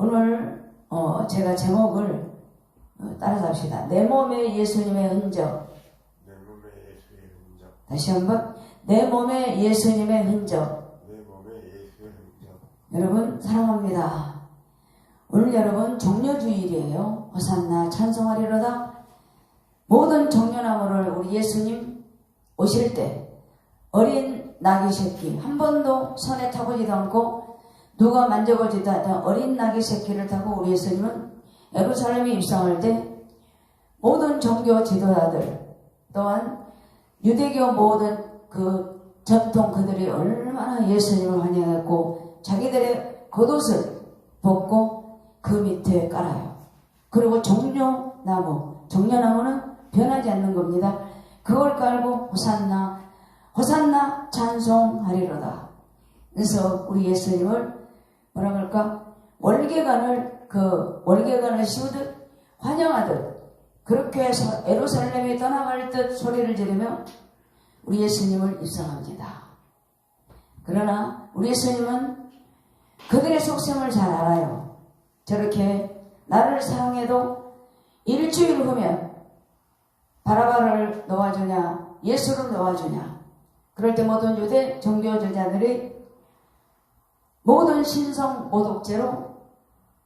오늘 제가 제목을 따라서 합시다. 내 몸에 예수님의 흔적. 내 몸에 예수의 흔적. 다시 한번. 내 몸에 예수님의 흔적. 내 몸에 예수의 흔적. 여러분 사랑합니다. 오늘 여러분 종려주일이에요. 호산나 찬송하리로다. 모든 종려나무를 우리 예수님 오실 때 어린 나귀 새끼 한 번도 손에 타보지도 않고 누가 만져보지도 않던 어린 나귀 새끼를 타고 우리 예수님은 예루살렘에 입성할 때 모든 종교 지도자들 또한 유대교 모든 그 전통 그들이 얼마나 예수님을 환영했고 자기들의 겉옷을 벗고 그 밑에 깔아요. 그리고 종려나무는 변하지 않는 겁니다. 그걸 깔고 호산나 호산나 찬송하리로다. 그래서 우리 예수님을 뭐라 그럴까? 월계관을 씌우듯 환영하듯 그렇게 해서 예루살렘에 떠나갈 듯 소리를 지르며 우리 예수님을 입성합니다. 그러나 우리 예수님은 그들의 속셈을 잘 알아요. 저렇게 나를 사랑해도 일주일 후면 바라바를 놓아주냐 예수를 놓아주냐. 그럴 때 모든 유대 종교주자들이 모든 신성 모독죄로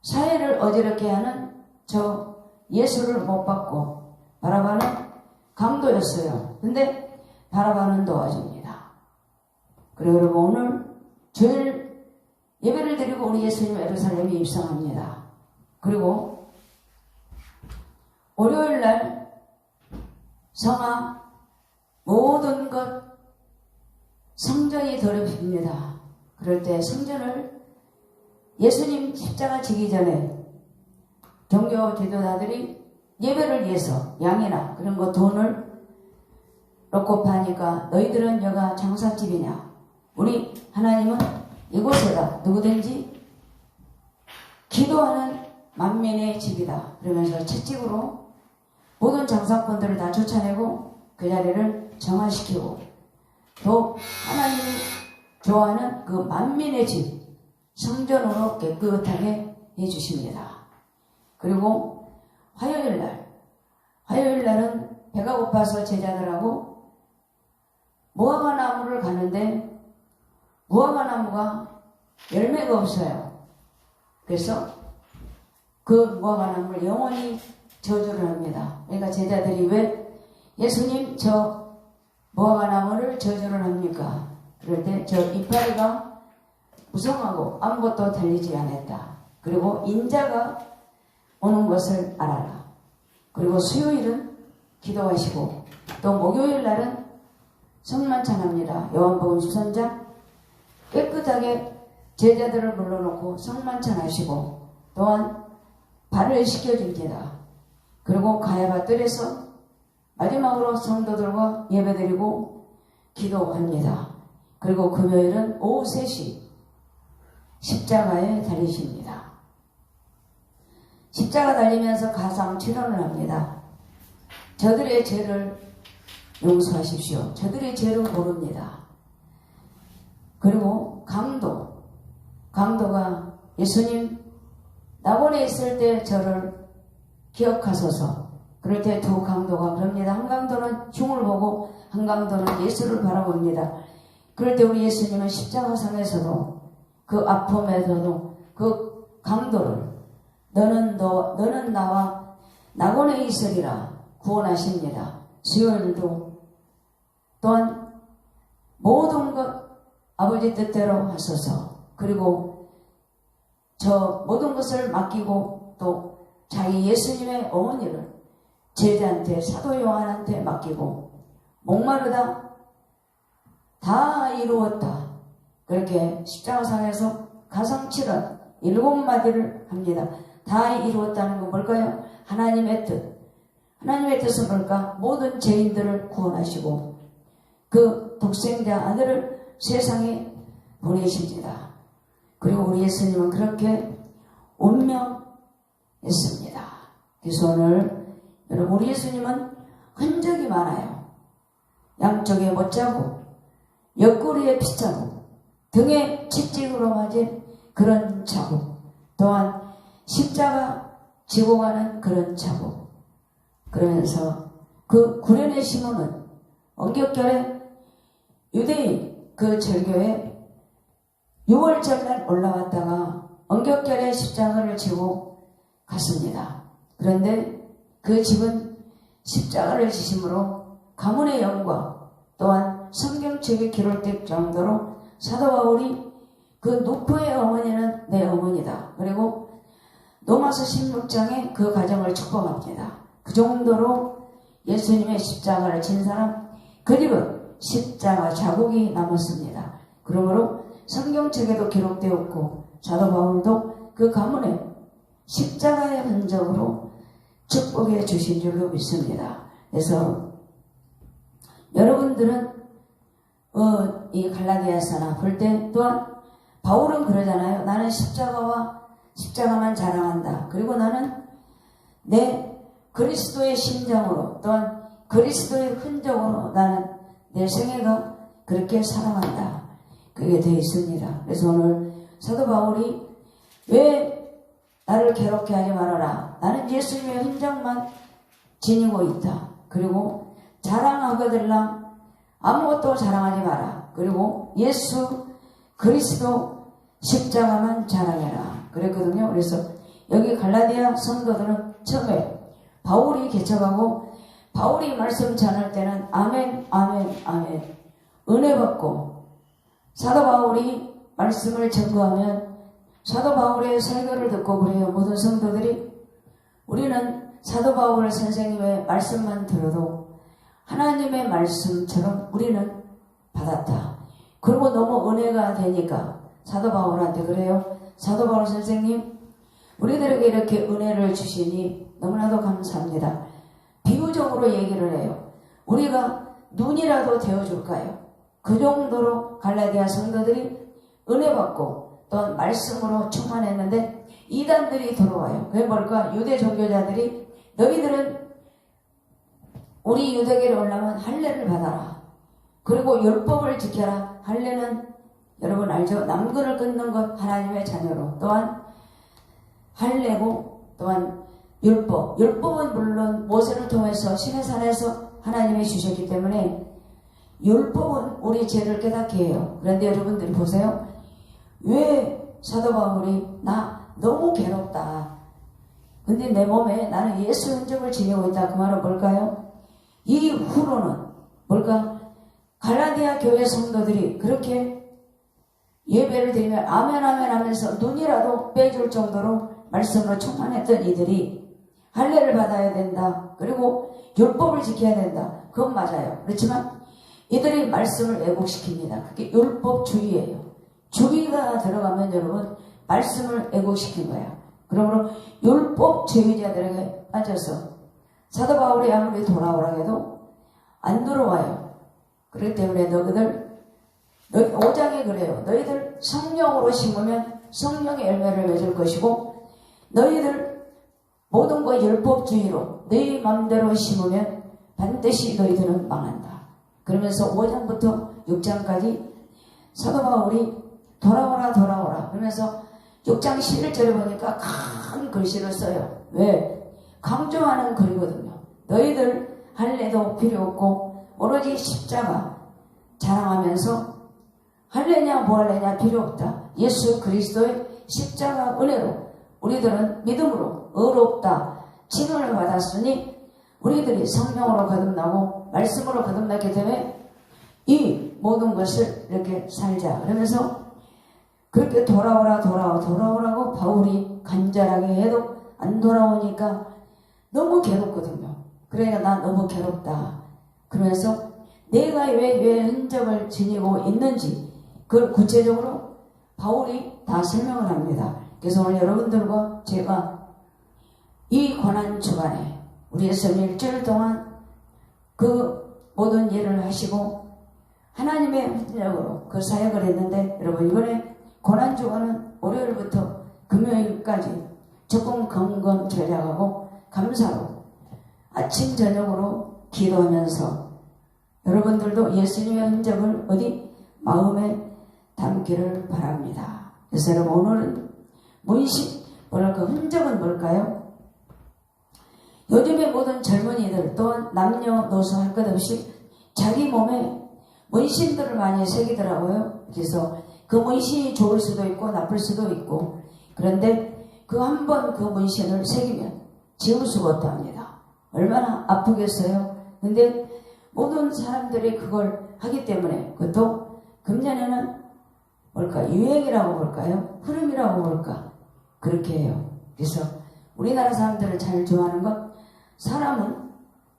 사회를 어지럽게 하는 저 예수를 못 받고 바라바는 강도였어요. 근데 바라바는 도와줍니다. 그리고 여러분 오늘 주일 예배를 드리고 우리 예수님 예루살렘에 입성합니다. 그리고 월요일날 성화 모든 것 성전이 더럽힙니다. 그럴 때 성전을 예수님 십자가 지기 전에 종교 지도자들이 예배를 위해서 양이나 그런 거 돈을 놓고 파니까 너희들은 여가 장사집이냐? 우리 하나님은 이곳에다 누구든지 기도하는 만민의 집이다. 그러면서 채찍으로 모든 장사꾼들을 다 쫓아내고 그 자리를 정화시키고 또 하나님이 좋아하는 그 만민의 집 성전으로 깨끗하게 해주십니다. 그리고 화요일날은 배가 고파서 제자들하고 무화과 나무를 가는데 무화과 나무가 열매가 없어요. 그래서 그 무화과 나무를 영원히 저주를 합니다. 그러니까 제자들이 왜 예수님 저 무화과 나무를 저주를 합니까? 그럴 때 저 이파리가 무성하고 아무것도 달리지 않았다. 그리고 인자가 오는 것을 알아라. 그리고 수요일은 기도하시고 또 목요일 날은 성만찬합니다. 요한복음 13장 깨끗하게 제자들을 불러놓고 성만찬하시고 또한 발을 씻겨줍니다. 그리고 가야바 뜰에서 마지막으로 성도들과 예배드리고 기도합니다. 그리고 금요일은 오후 3시 십자가에 달리십니다. 십자가 달리면서 가상 치료를 합니다. 저들의 죄를 용서하십시오. 저들의 죄를 모릅니다. 그리고 강도가 예수님 낙원에 있을 때 저를 기억하소서. 그럴 때 두 강도가 그럽니다. 한 강도는 흉을 보고 한 강도는 예수를 바라봅니다. 그럴 때 우리 예수님은 십자가상에서도 그 아픔에서도 그 강도를 너는 나와 낙원에 있으리라 구원하십니다. 수요일도 또한 모든 것 아버지 뜻대로 하소서. 그리고 저 모든 것을 맡기고 또 자기 예수님의 어머니를 제자한테 사도 요한한테 맡기고 목마르다 다 이루었다. 그렇게 십자가상에서 가상칠언 7마디를 합니다. 다 이루었다는 건 뭘까요? 하나님의 뜻. 하나님의 뜻은 뭘까? 모든 죄인들을 구원하시고 그 독생자 아들을 세상에 보내십니다. 그리고 우리 예수님은 그렇게 운명했습니다. 그래서 오늘 여러분 우리 예수님은 흔적이 많아요. 양쪽에 못자국, 옆구리에 피자국, 등에 채찍으로 맞은 그런 자국, 또한 십자가 지고 가는 그런 자국. 그러면서 그 구련의 신호는 언격결에 유대인 그 절교에 6월절날 올라왔다가 언격결에 십자가를 지고 갔습니다. 그런데 그 집은 십자가를 지심으로 가문의 영광 또한 성경책에 기록될 정도로 사도 바울이 그 누포의 어머니는 내 어머니다. 그리고 로마서 16장에 그 가정을 축복합니다. 그 정도로 예수님의 십자가를 진 사람 그 집은 십자가 자국이 남았습니다. 그러므로 성경책에도 기록되었고 사도 바울도 그 가문에 십자가의 흔적으로 축복해 주신 줄로 믿습니다. 그래서 여러분들은 이 갈라디아서나 볼 때 또한 바울은 그러잖아요. 나는 십자가만 자랑한다. 그리고 나는 내 그리스도의 심정으로 또한 그리스도의 흔적으로 나는 내 생애가 그렇게 사랑한다. 그게 되어 있습니다. 그래서 오늘 사도 바울이 왜 나를 괴롭게 하지 말아라. 나는 예수님의 흔적만 지니고 있다. 그리고 자랑하거들랑 아무것도 자랑하지 마라. 그리고 예수 그리스도 십자가만 자랑해라. 그랬거든요. 그래서 여기 갈라디아 성도들은 처음에 바울이 개척하고 바울이 말씀 전할 때는 아멘 아멘 아멘 은혜 받고 사도 바울이 말씀을 전거하면 사도 바울의 설교를 듣고 그래요. 모든 성도들이 우리는 사도 바울 선생님의 말씀만 들어도 하나님의 말씀처럼 우리는 받았다. 그리고 너무 은혜가 되니까 사도 바울한테 그래요. 사도 바울 선생님 우리들에게 이렇게 은혜를 주시니 너무나도 감사합니다. 비유적으로 얘기를 해요. 우리가 눈이라도 되어줄까요? 그 정도로 갈라디아 성도들이 은혜 받고 또 말씀으로 충만했는데 이단들이 들어와요. 그게 뭘까? 유대 종교자들이 너희들은 우리 유대교에 올라면 할례를 받아라. 그리고 율법을 지켜라. 할례는 여러분 알죠? 남근을 끊는 것 하나님의 자녀로 또한 할례고 또한 율법은 물론 모세를 통해서 시내산에서 하나님이 주셨기 때문에 율법은 우리 죄를 깨닫게 해요. 그런데 여러분들이 보세요. 왜 사도 바울이 나 너무 괴롭다. 근데 내 몸에 나는 예수 흔적을 지니고 있다. 그 말은 뭘까요? 이후로는 뭘까? 갈라디아 교회 성도들이 그렇게 예배를 드리면 아멘 아멘 하면서 눈이라도 빼줄 정도로 말씀으로 충만했던 이들이 할례를 받아야 된다. 그리고 율법을 지켜야 된다. 그건 맞아요. 그렇지만 이들이 말씀을 왜곡시킵니다. 그게 율법주의예요. 주의가 들어가면 여러분 말씀을 왜곡시킨 거야. 그러므로 율법주의자들에게 빠져서 사도 바울이 아무리 돌아오라 해도 안 들어와요. 그렇기 때문에 너희들 5장에 그래요. 너희들 성령으로 심으면 성령의 열매를 맺을 것이고 너희들 모든 거 율법주의로 너희 맘대로 심으면 반드시 너희들은 망한다. 그러면서 5장부터 6장까지 사도 바울이 돌아오라 그러면서 6장 11절에 보니까 큰 글씨를 써요. 왜? 강조하는 글이거든요. 너희들 할례도 필요 없고 오로지 십자가 자랑하면서 할례냐 뭐 할례냐 필요 없다. 예수 그리스도의 십자가 은혜로 우리들은 믿음으로 의롭다 칭언을 받았으니 우리들이 성령으로 거듭나고 말씀으로 거듭났기 때문에 이 모든 것을 이렇게 살자. 그러면서 그렇게 돌아오라고 바울이 간절하게 해도 안 돌아오니까 너무 괴롭거든요. 그러니까 나 너무 괴롭다. 그러면서 내가 왜 흔적을 지니고 있는지 그걸 구체적으로 바울이 다 설명을 합니다. 그래서 오늘 여러분들과 제가 이 고난 주간에 우리 예수님 일주일 동안 그 모든 일을 하시고 하나님의 흔적으로 그 사역을 했는데 여러분 이번에 고난 주간은 월요일부터 금요일까지 조금 검검 절약하고 감사로 아침 저녁으로 기도하면서 여러분들도 예수님의 흔적을 어디 마음에 담기를 바랍니다. 그래서 여러분 오늘은 뭐랄까 흔적은 뭘까요? 요즘의 모든 젊은이들 또한 남녀노소 할 것 없이 자기 몸에 문신들을 많이 새기더라고요. 그래서 그 문신이 좋을 수도 있고 나쁠 수도 있고, 그런데 그 한 번 그 문신을 새기면 지울 수가 없답니다. 얼마나 아프겠어요. 근데 모든 사람들이 그걸 하기 때문에, 그것도 금년에는 뭘까 유행이라고 볼까요? 흐름이라고 볼까? 그렇게 해요. 그래서 우리나라 사람들을 잘 좋아하는 건, 사람은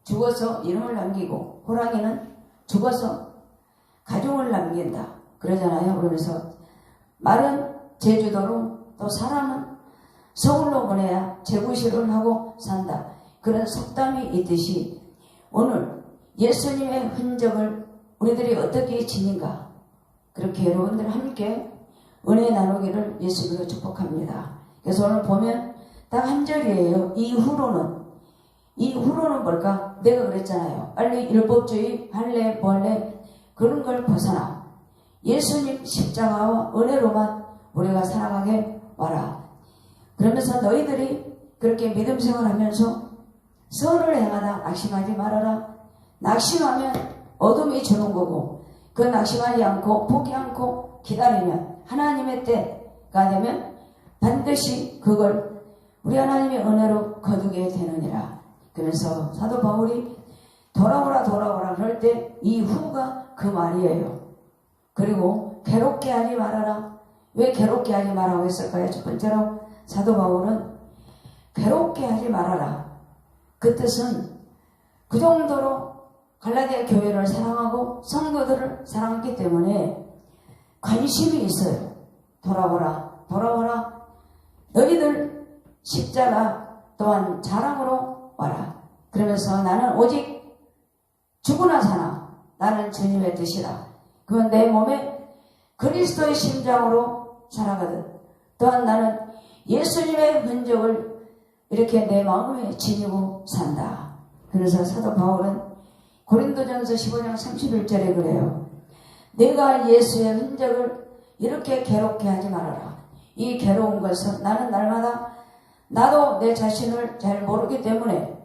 죽어서 이름을 남기고 호랑이는 죽어서 가족을 남긴다 그러잖아요. 그러면서 말은 제주도로, 또 사람은 서울로 보내야 재구실을 하고 산다, 그런 속담이 있듯이 오늘 예수님의 흔적을 우리들이 어떻게 지닌가, 그렇게 여러분들 함께 은혜 나누기를 예수님으로 축복합니다. 그래서 오늘 보면 딱 한 절이에요. 이후로는 뭘까? 내가 그랬잖아요. 빨리 율법주의 할래 뭐할래 그런 걸 벗어나 예수님 십자가와 은혜로만 우리가 살아가게 와라. 그러면서 너희들이 그렇게 믿음 생활하면서 선을 행하다 낙심하지 말아라. 낙심하면 어둠이 주는 거고, 그 낙심하지 않고 포기 않고 기다리면 하나님의 때가 되면 반드시 그걸 우리 하나님의 은혜로 거두게 되느니라. 그래서 사도 바울이 돌아오라 그럴 때 이후가 그 말이에요. 그리고 괴롭게 하지 말아라. 왜 괴롭게 하지 말라고 했을까요? 첫 번째로 사도 바울은 괴롭게 하지 말아라, 그 뜻은 그 정도로 갈라디아 교회를 사랑하고 성도들을 사랑했기 때문에 관심이 있어요. 돌아오라. 너희들 십자가 또한 자랑으로 와라. 그러면서 나는 오직 죽으나 사나 나는 주님의 뜻이라. 그건 내 몸에 그리스도의 심장으로 살아가듯, 또한 나는 예수님의 흔적을 이렇게 내 마음에 지니고 산다. 그래서 사도 바울은 고린도전서 15장 31절에 그래요. 내가 예수의 흔적을 이렇게 괴롭게 하지 말아라. 이 괴로운 것은 나는 날마다 나도 내 자신을 잘 모르기 때문에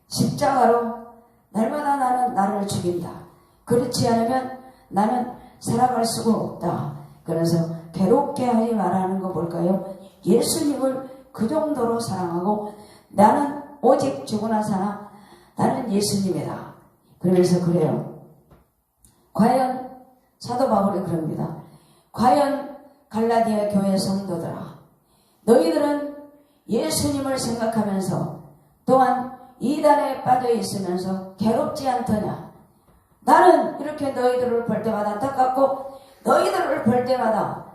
십자가로 날마다 나는 나를 죽인다. 그렇지 않으면 나는 살아갈 수가 없다. 그래서 괴롭게 하지 말라는 거 뭘까요? 예수님을 그 정도로 사랑하고 나는 오직 죽으나 사나 나는 예수님이다. 그러면서 그래요. 과연 사도 바울이 그럽니다. 과연 갈라디아 교회 성도들아, 너희들은 예수님을 생각하면서 또한 이단에 빠져 있으면서 괴롭지 않더냐? 나는 이렇게 너희들을 볼 때마다 안타깝고 너희들을 볼 때마다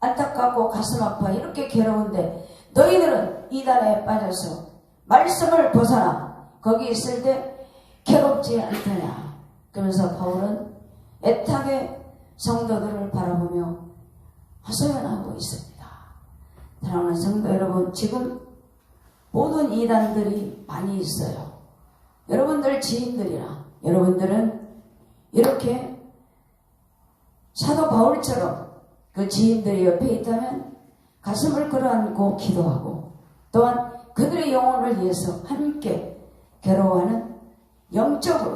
안타깝고 가슴 아파 이렇게 괴로운데 너희들은 이단에 빠져서 말씀을 벗어나 거기 있을 때 괴롭지 않더냐? 그러면서 바울은 애타게 성도들을 바라보며 하소연하고 있습니다. 사랑하는 성도 여러분, 지금 모든 이단들이 많이 있어요. 여러분들 지인들이나 여러분들은 이렇게 사도 바울처럼 그 지인들이 옆에 있다면 가슴을 끌어안고 기도하고, 또한 그들의 영혼을 위해서 함께 괴로워하는 영적으로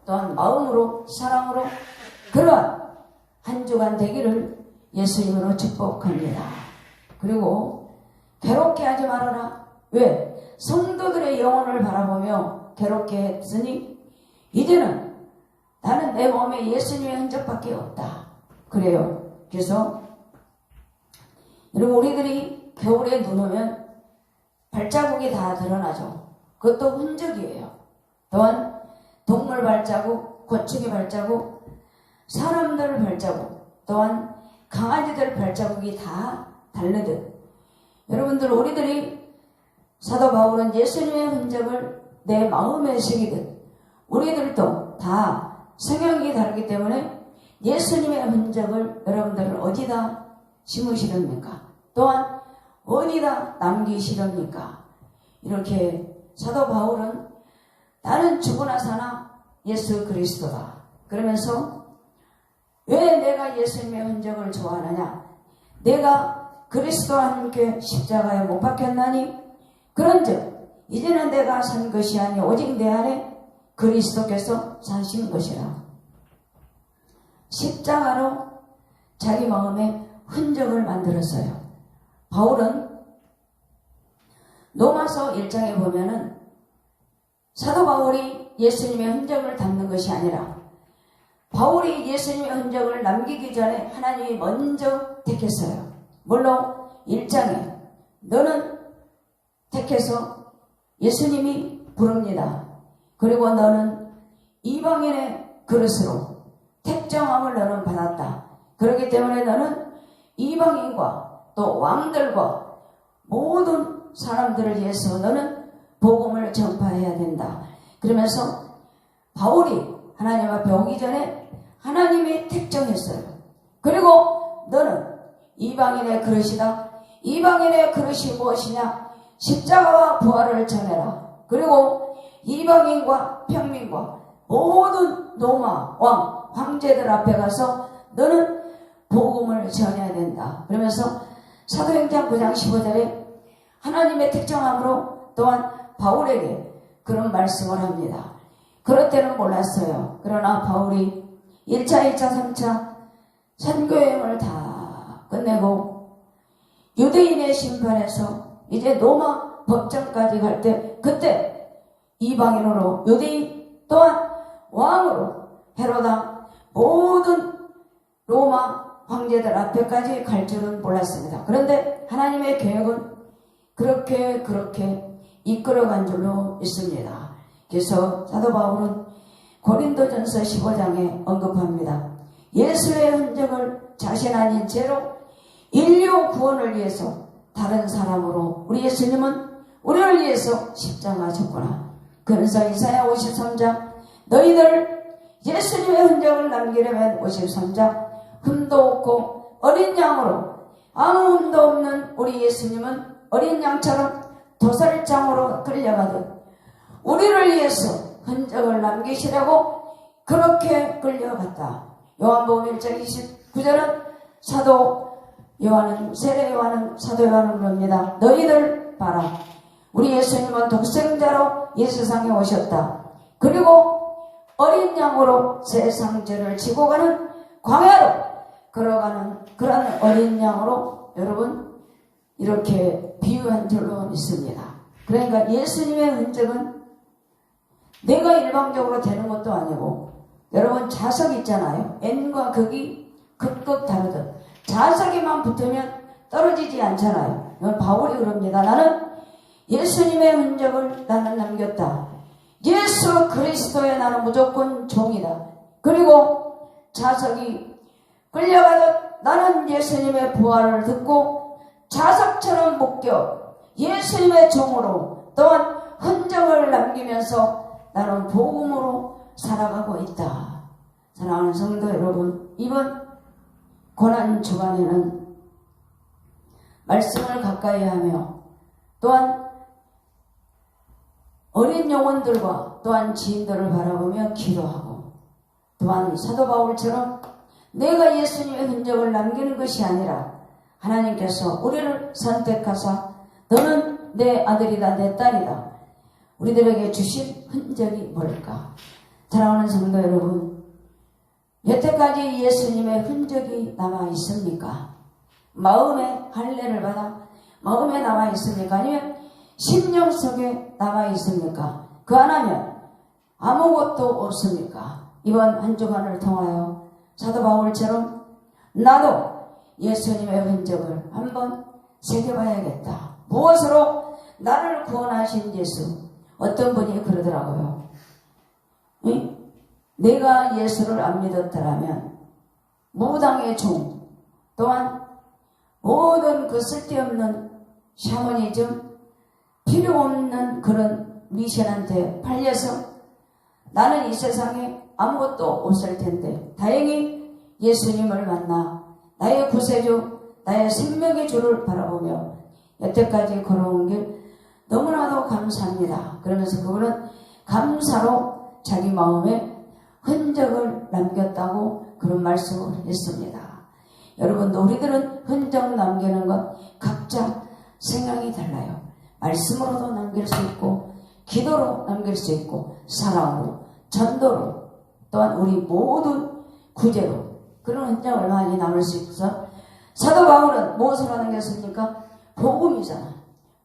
또한 마음으로 사랑으로 그러한 한 주간 되기를 예수님으로 축복합니다. 그리고 괴롭게 하지 말아라. 왜? 성도들의 영혼을 바라보며 괴롭게 했으니 이제는 나는 내 몸에 예수님의 흔적밖에 없다. 그래요. 그래서 여러분, 우리들이 겨울에 눈 오면 발자국이 다 드러나죠. 그것도 흔적이에요. 또한 동물 발자국, 고추기 발자국, 사람들 발자국, 또한 강아지들 발자국이 다 다르듯 여러분들, 우리들이 사도 바울은 예수님의 흔적을 내 마음에 새기듯 우리들도 다 성향이 다르기 때문에 예수님의 흔적을 여러분들은 어디다 심으시렵니까? 또한 어디다 남기시렵니까? 이렇게 사도 바울은 나는 죽으나 사나 예수 그리스도다. 그러면서 왜 내가 예수님의 흔적을 좋아하느냐? 내가 그리스도와 함께 십자가에 못 박혔나니 그런즉 이제는 내가 산 것이 아니 오직 내 안에 그리스도께서 사신 것이라. 십자가로 자기 마음에 흔적을 만들었어요. 바울은 로마서 1장에 보면은 사도 바울이 예수님의 흔적을 담는 것이 아니라 바울이 예수님의 흔적을 남기기 전에 하나님이 먼저 택했어요. 물론 1장에 너는 택해서 예수님이 부릅니다. 그리고 너는 이방인의 그릇으로 택정함을 너는 받았다. 그렇기 때문에 너는 이방인과 또 왕들과 모든 사람들을 위해서 너는 복음을 전파해야 된다. 그러면서 바울이 하나님 앞에 오기 전에 하나님이 택정했어요. 그리고 너는 이방인의 그릇이다. 이방인의 그릇이 무엇이냐? 십자가와 부활을 전해라. 그리고 이방인과 평민과 모든 로마 왕, 황제들 앞에 가서 너는 복음을 전해야 된다. 그러면서 사도행전 9장 15절에 하나님의 특정함으로 또한 바울에게 그런 말씀을 합니다. 그럴 때는 몰랐어요. 그러나 바울이 1차, 2차, 3차 선교여행을 다 끝내고 유대인의 심판에서 이제 로마 법정까지 갈 때 그때 이방인으로 유대인 또한 왕으로 헤로당 모든 로마 황제들 앞에까지 갈 줄은 몰랐습니다. 그런데 하나님의 계획은 그렇게 이끌어간 줄로 있습니다. 그래서 사도 바울은 고린도전서 15장에 언급합니다. 예수의 흔적을 자신 아닌 죄로 인류 구원을 위해서 다른 사람으로 우리 예수님은 우리를 위해서 십자가셨구나. 그래서 이사야 53장 너희들 예수님의 흔적을 남기려면 53장 흠도 없고 어린 양으로 아무 흠도 없는 우리 예수님은 어린 양처럼 도살장으로 끌려가듯 우리를 위해서 흔적을 남기시려고 그렇게 끌려갔다. 요한복음 1장 29절은 세례 요한은 사도 요한은 그럽니다. 너희들 봐라. 우리 예수님은 독생자로 이 세상에 오셨다. 그리고 어린 양으로 세상 죄를 지고 가는 광야로 걸어가는 그런 어린 양으로 여러분 이렇게 비유한 줄로 믿습니다. 그러니까 예수님의 흔적은 내가 일방적으로 되는 것도 아니고 여러분 자석 있잖아요. N과 극이 극극 다르듯 자석에만 붙으면 떨어지지 않잖아요. 이건 바울이 그럽니다. 나는 예수님의 흔적을 나는 남겼다. 예수 그리스도에 나는 무조건 종이다. 그리고 자석이 끌려가듯 나는 예수님의 부활을 듣고 자석처럼 묶여 예수님의 종으로 또한 흔적을 남기면서 나는 복음으로 살아가고 있다. 사랑하는 성도 여러분, 이번 고난 주간에는 말씀을 가까이 하며 또한 어린 영혼들과 또한 지인들을 바라보며 기도하고 또한 사도 바울처럼 내가 예수님의 흔적을 남기는 것이 아니라 하나님께서 우리를 선택하사 너는 내 아들이다 내 딸이다 우리들에게 주신 흔적이 뭘까? 사랑하는 성도 여러분, 여태까지 예수님의 흔적이 남아 있습니까? 마음에 할례를 받아 마음에 남아 있습니까? 아니면 심령 속에 남아 있습니까? 그 안 하면 아무것도 없습니까? 이번 한 주간을 통하여 사도 바울처럼 나도 예수님의 흔적을 한번 새겨봐야겠다. 무엇으로 나를 구원하신 예수? 어떤 분이 그러더라고요. 응? 내가 예수를 안 믿었더라면 무당의 종 또한 모든 그 쓸데없는 샤머니즘 필요 없는 그런 미션한테 팔려서 나는 이 세상에 아무것도 없을 텐데 다행히 예수님을 만나 나의 구세주 나의 생명의 주를 바라보며 여태까지 걸어온 길 너무나도 감사합니다. 그러면서 그분은 감사로 자기 마음에 흔적을 남겼다고 그런 말씀을 했습니다. 여러분도 우리들은 흔적 남기는 것 각자 생각이 달라요. 말씀으로도 남길 수 있고 기도로 남길 수 있고 사랑으로 전도로 또한 우리 모든 구제로 그런 흔적을 많이 남을 수 있어. 사도 바울은 무엇을 남겼습니까? 복음이잖아.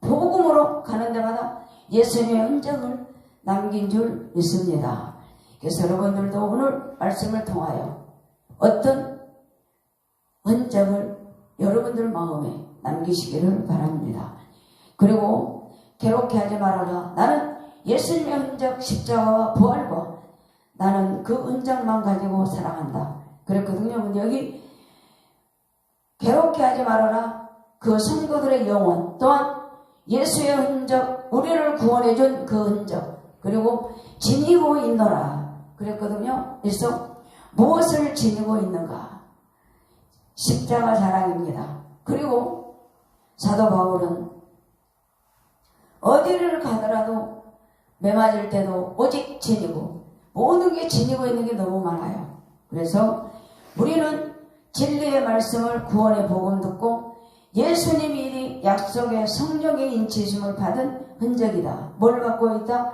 복음으로 가는 데마다 예수님의 흔적을 남긴 줄 믿습니다. 그래서 여러분들도 오늘 말씀을 통하여 어떤 흔적을 여러분들 마음에 남기시기를 바랍니다. 그리고 괴롭게하지 말아라. 나는 예수님의 흔적 십자가와 부활과 나는 그 흔적만 가지고 사랑한다. 그랬거든요. 여기 괴롭게하지 말아라. 그 성도들의 영혼 또한 예수의 흔적, 우리를 구원해준 그 흔적, 그리고 지니고 있노라 그랬거든요. 그래서 무엇을 지니고 있는가? 십자가 자랑입니다. 그리고 사도 바울은 어디를 가더라도 매맞을 때도 오직 지니고 모든 게 지니고 있는 게 너무 많아요. 그래서 우리는 진리의 말씀을 구원의 복음 듣고 예수님이 약속의 성령의 인치심을 받은 흔적이다. 뭘 받고 있다?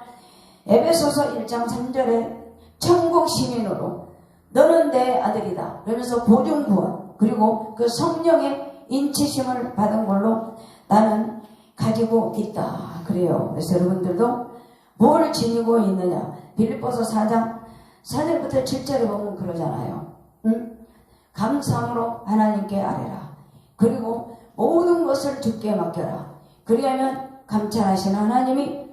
에베소서 1장 3절에 천국 시민으로 너는 내 아들이다. 그러면서 보증 구원 그리고 그 성령의 인치심을 받은 걸로 나는 가지고 있다. 그래요. 그래서 여러분들도 뭘 지니고 있느냐? 빌립보서 4장 4절부터 7절에 보면 그러잖아요. 감사함으로 하나님께 아뢰라. 그리고 모든 것을 주께 맡겨라. 그리하면 감찰하시는 하나님이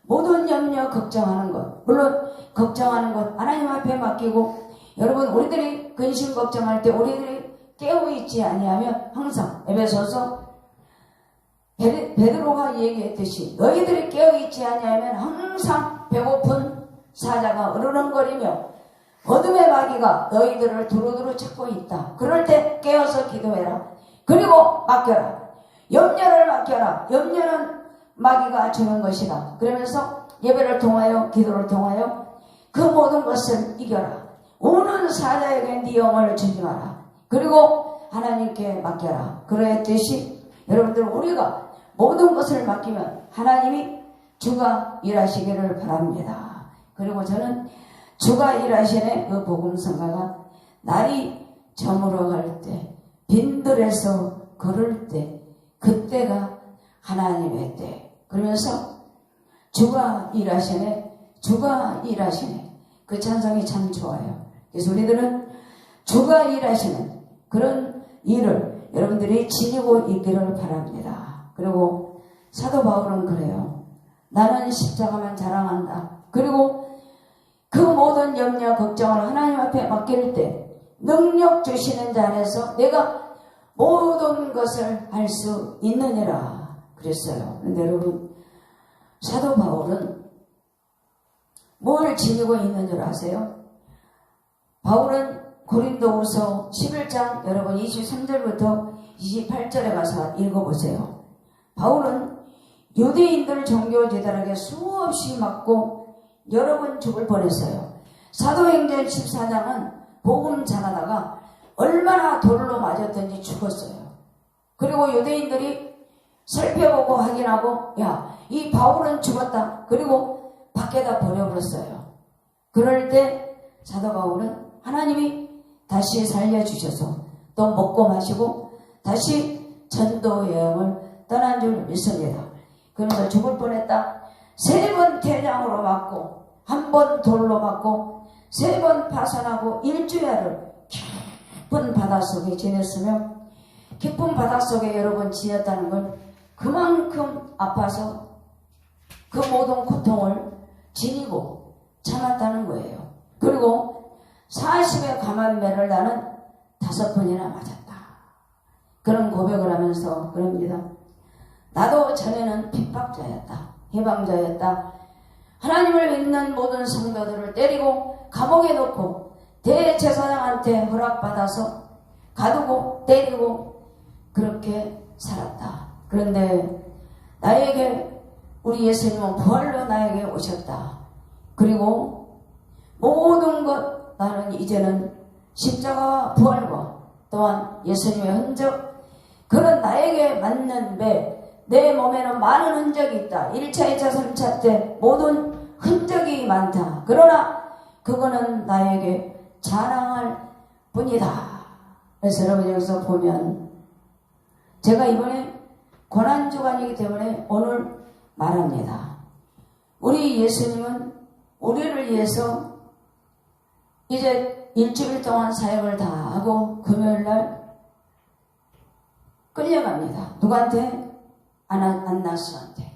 모든 염려 걱정하는 것, 물론 걱정하는 것 하나님 앞에 맡기고, 여러분 우리들이 근심 걱정할 때 우리들이 깨어있지 아니하면 항상 에베소서 베드로가 얘기했듯이 너희들이 깨어있지 아니하면 항상 배고픈 사자가 으르렁거리며 어둠의 마귀가 너희들을 두루두루 찾고 있다. 그럴 때 깨어서 기도해라. 그리고 맡겨라. 염려를 맡겨라. 염려는 마귀가 주는 것이다. 그러면서 예배를 통하여 기도를 통하여 그 모든 것을 이겨라. 오는 사자에게 네 영을 주지 마라. 그리고 하나님께 맡겨라. 그러했듯이 여러분들 우리가 모든 것을 맡기면 하나님이 주가 일하시기를 바랍니다. 그리고 저는 주가 일하시는 그 복음성가가 날이 저물어갈 때 빈들에서 걸을 때 그때가 하나님의 때. 그러면서 주가 일하시네 주가 일하시네 그 찬송이 참 좋아요. 그래서 우리들은 주가 일하시는 그런 일을 여러분들이 지니고 있기를 바랍니다. 그리고 사도 바울은 그래요. 나는 십자가만 자랑한다. 그리고 그 모든 염려 걱정을 하나님 앞에 맡길 때 능력 주시는 자 안에서 내가 모든 것을 할 수 있느니라 그랬어요. 그런데 여러분 사도 바울은 뭘 지니고 있는 줄 아세요? 바울은 고린도후서 11장 여러분 23절부터 28절에 가서 읽어보세요. 바울은 유대인들 종교제단에게 수없이 맞고 여러 번 죽을 뻔했어요. 사도행전 14장은 복음 전하다가 얼마나 돌로 맞았던지 죽었어요. 그리고 유대인들이 살펴보고 확인하고 야, 이 바울은 죽었다. 그리고 밖에다 버려버렸어요. 그럴 때 사도 바울은 하나님이 다시 살려주셔서 또 먹고 마시고 다시 전도 여행을 떠난 줄 믿습니다. 그러면서 죽을 뻔했다. 3번 태장으로 맞고 1번 돌로 맞고 3번 파손하고 일주일을 깊은 바닷속에 지냈으며 깊은 바닷속에 여러 번 지냈다는 건 그만큼 아파서 그 모든 고통을 지니고 참았다는 거예요. 그리고 40의 감한매를 나는 5번이나 맞았다. 그런 고백을 하면서 그럽니다. 나도 전에는 핍박자였다. 해방자였다. 하나님을 믿는 모든 성도들을 때리고 감옥에 넣고 대제사장한테 허락받아서 가두고 때리고 그렇게 살았다. 그런데 나에게 우리 예수님은 부활로 나에게 오셨다. 그리고 모든 것 나는 이제는 십자가와 부활과 또한 예수님의 흔적, 그런 나에게 맞는 내 몸에는 많은 흔적이 있다. 1차, 2차, 3차 때 모든 흔적이 많다. 그러나 그거는 나에게 자랑할 뿐이다. 그래서 여러분 여기서 보면 제가 이번에 고난주간이기 때문에 오늘 말합니다. 우리 예수님은 우리를 위해서 이제 일주일 동안 사역을 다 하고 금요일날 끌려갑니다. 누구한테? 안나스한테.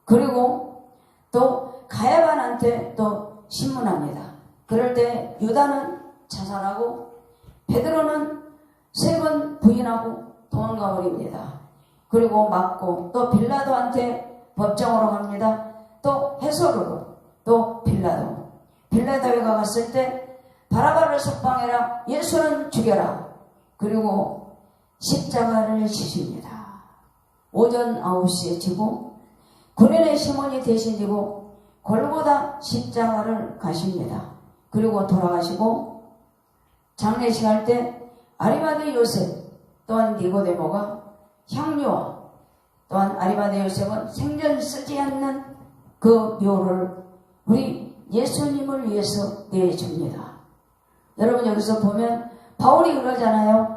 그리고 또 가야반한테 또 신문합니다. 그럴 때 유다는 자살하고 베드로는 3번 부인하고 도망가 버립니다. 그리고 맞고 또 빌라도한테 법정으로 갑니다. 또 헤소르로 또 빌라도에 갔을 때 바라바를 석방해라, 예수는 죽여라. 그리고 십자가를 지십니다. 오전 9시에 지고 구레네 시몬이 대신 지고 골고다 십자가를 가십니다. 그리고 돌아가시고 장례식 할 때 아리마대 요셉 또한 니고데모가 향료와 또한 아리마대 요셉은 생전 쓰지 않는 그 묘를 우리 예수님을 위해서 내줍니다. 여러분 여기서 보면 바울이 그러잖아요.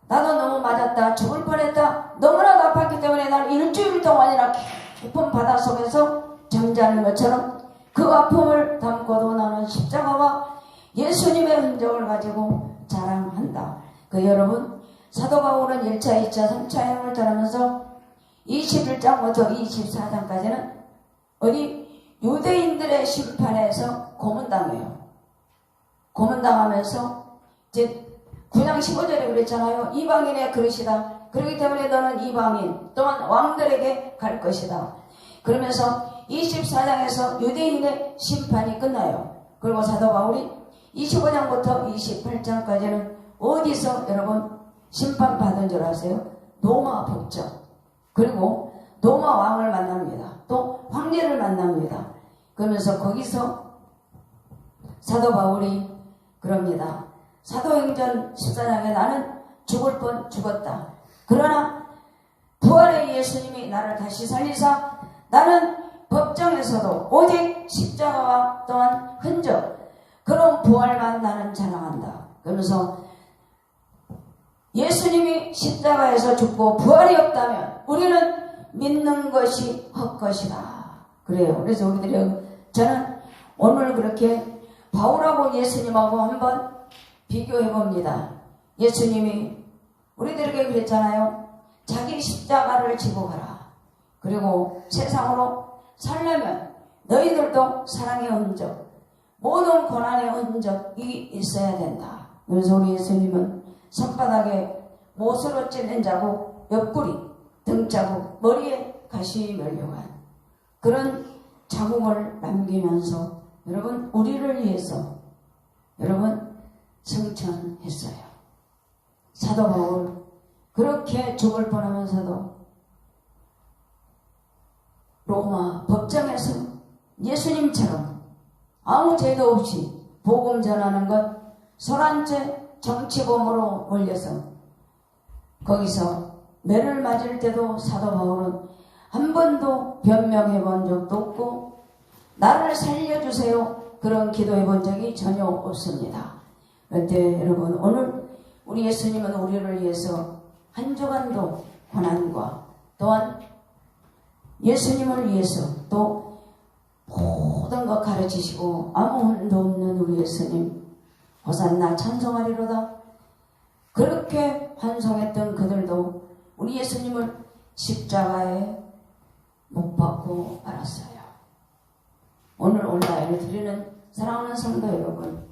나도 너무 맞았다. 죽을 뻔했다. 너무나도 아팠기 때문에 난 일주일 동안이나 깊은 바다 속에서 잠자는 것처럼 그 아픔을 담고도 나는 십자가와 예수님의 흔적을 가지고 자랑한다. 여러분 사도 바울은 1차, 2차, 3차 여행을 떠나면서 21장부터 24장까지는 어디 유대인들의 심판에서 고문당해요. 고문당하면서 이제 9장 15절에 그랬잖아요. 이방인의 그릇이다. 그렇기 때문에 너는 이방인 또한 왕들에게 갈 것이다. 그러면서 24장에서 유대인의 심판이 끝나요. 그리고 사도 바울이 25장부터 28장까지는 어디서 여러분 심판받은 줄 아세요? 로마 법정. 그리고 로마 왕을 만납니다. 또 황제를 만납니다. 그러면서 거기서 사도 바울이 그럽니다. 사도행전 14장에 나는 죽을 뻔 죽었다. 그러나 부활의 예수님이 나를 다시 살리사 나는 법정에서도 오직 십자가와 또한 흔적, 그런 부활만 나는 자랑한다. 그러면서 예수님이 십자가에서 죽고 부활이 없다면 우리는 믿는 것이 헛것이다. 그래요. 그래서 저는 오늘 그렇게 바울하고 예수님하고 한번 비교해 봅니다. 예수님이 우리들에게 그랬잖아요. 자기 십자가를 지고 가라. 그리고 세상으로 살려면 너희들도 사랑의 흔적, 모든 고난의 흔적이 있어야 된다. 그래서 우리 예수님은 손바닥에 못으로 찔린 자국, 옆구리, 등자국, 머리에 가시 멸류관, 그런 자국을 남기면서 여러분 우리를 위해서 여러분 승천했어요. 사도 바울 그렇게 죽을 뻔하면서도 로마 법정에서 예수님처럼 아무 죄도 없이 복음 전하는 것, 소란죄 정치범으로 몰려서 거기서 매를 맞을 때도 사도 바울은 한 번도 변명해 본 적도 없고 나를 살려주세요 그런 기도해 본 적이 전혀 없습니다. 그런데 여러분 오늘 우리 예수님은 우리를 위해서 한 주간도 고난과 또한 예수님을 위해서 또 모든 것 가르치시고 아무 혼도 없는 우리 예수님 호산나 찬송하리로다. 그렇게 환송했던 그들도 우리 예수님을 십자가에 못 박고 말았어요. 오늘 온라인을 드리는 사랑하는 성도 여러분,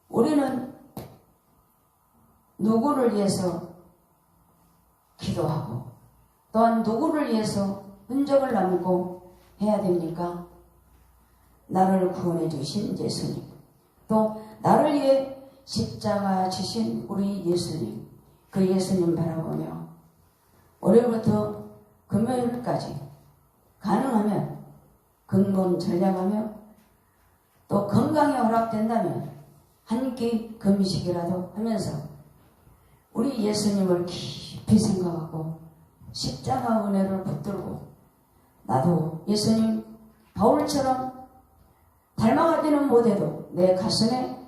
우리는 누구를 위해서 기도하고 또한 누구를 위해서 흔적을 남고 해야 됩니까? 나를 구원해 주신 예수님, 또 나를 위해 십자가 지신 우리 예수님, 그 예수님 바라보며 월요일부터 금요일까지 가능하면 근본 전략하며 또 건강이 허락된다면 한 끼 금식이라도 하면서 우리 예수님을 깊이 생각하고 십자가 은혜를 붙들고 나도 예수님 바울처럼 닮아가지는 못해도 내 가슴에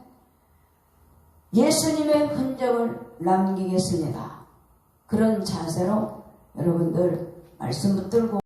예수님의 흔적을 남기겠습니다. 그런 자세로 여러분들 말씀 붙들고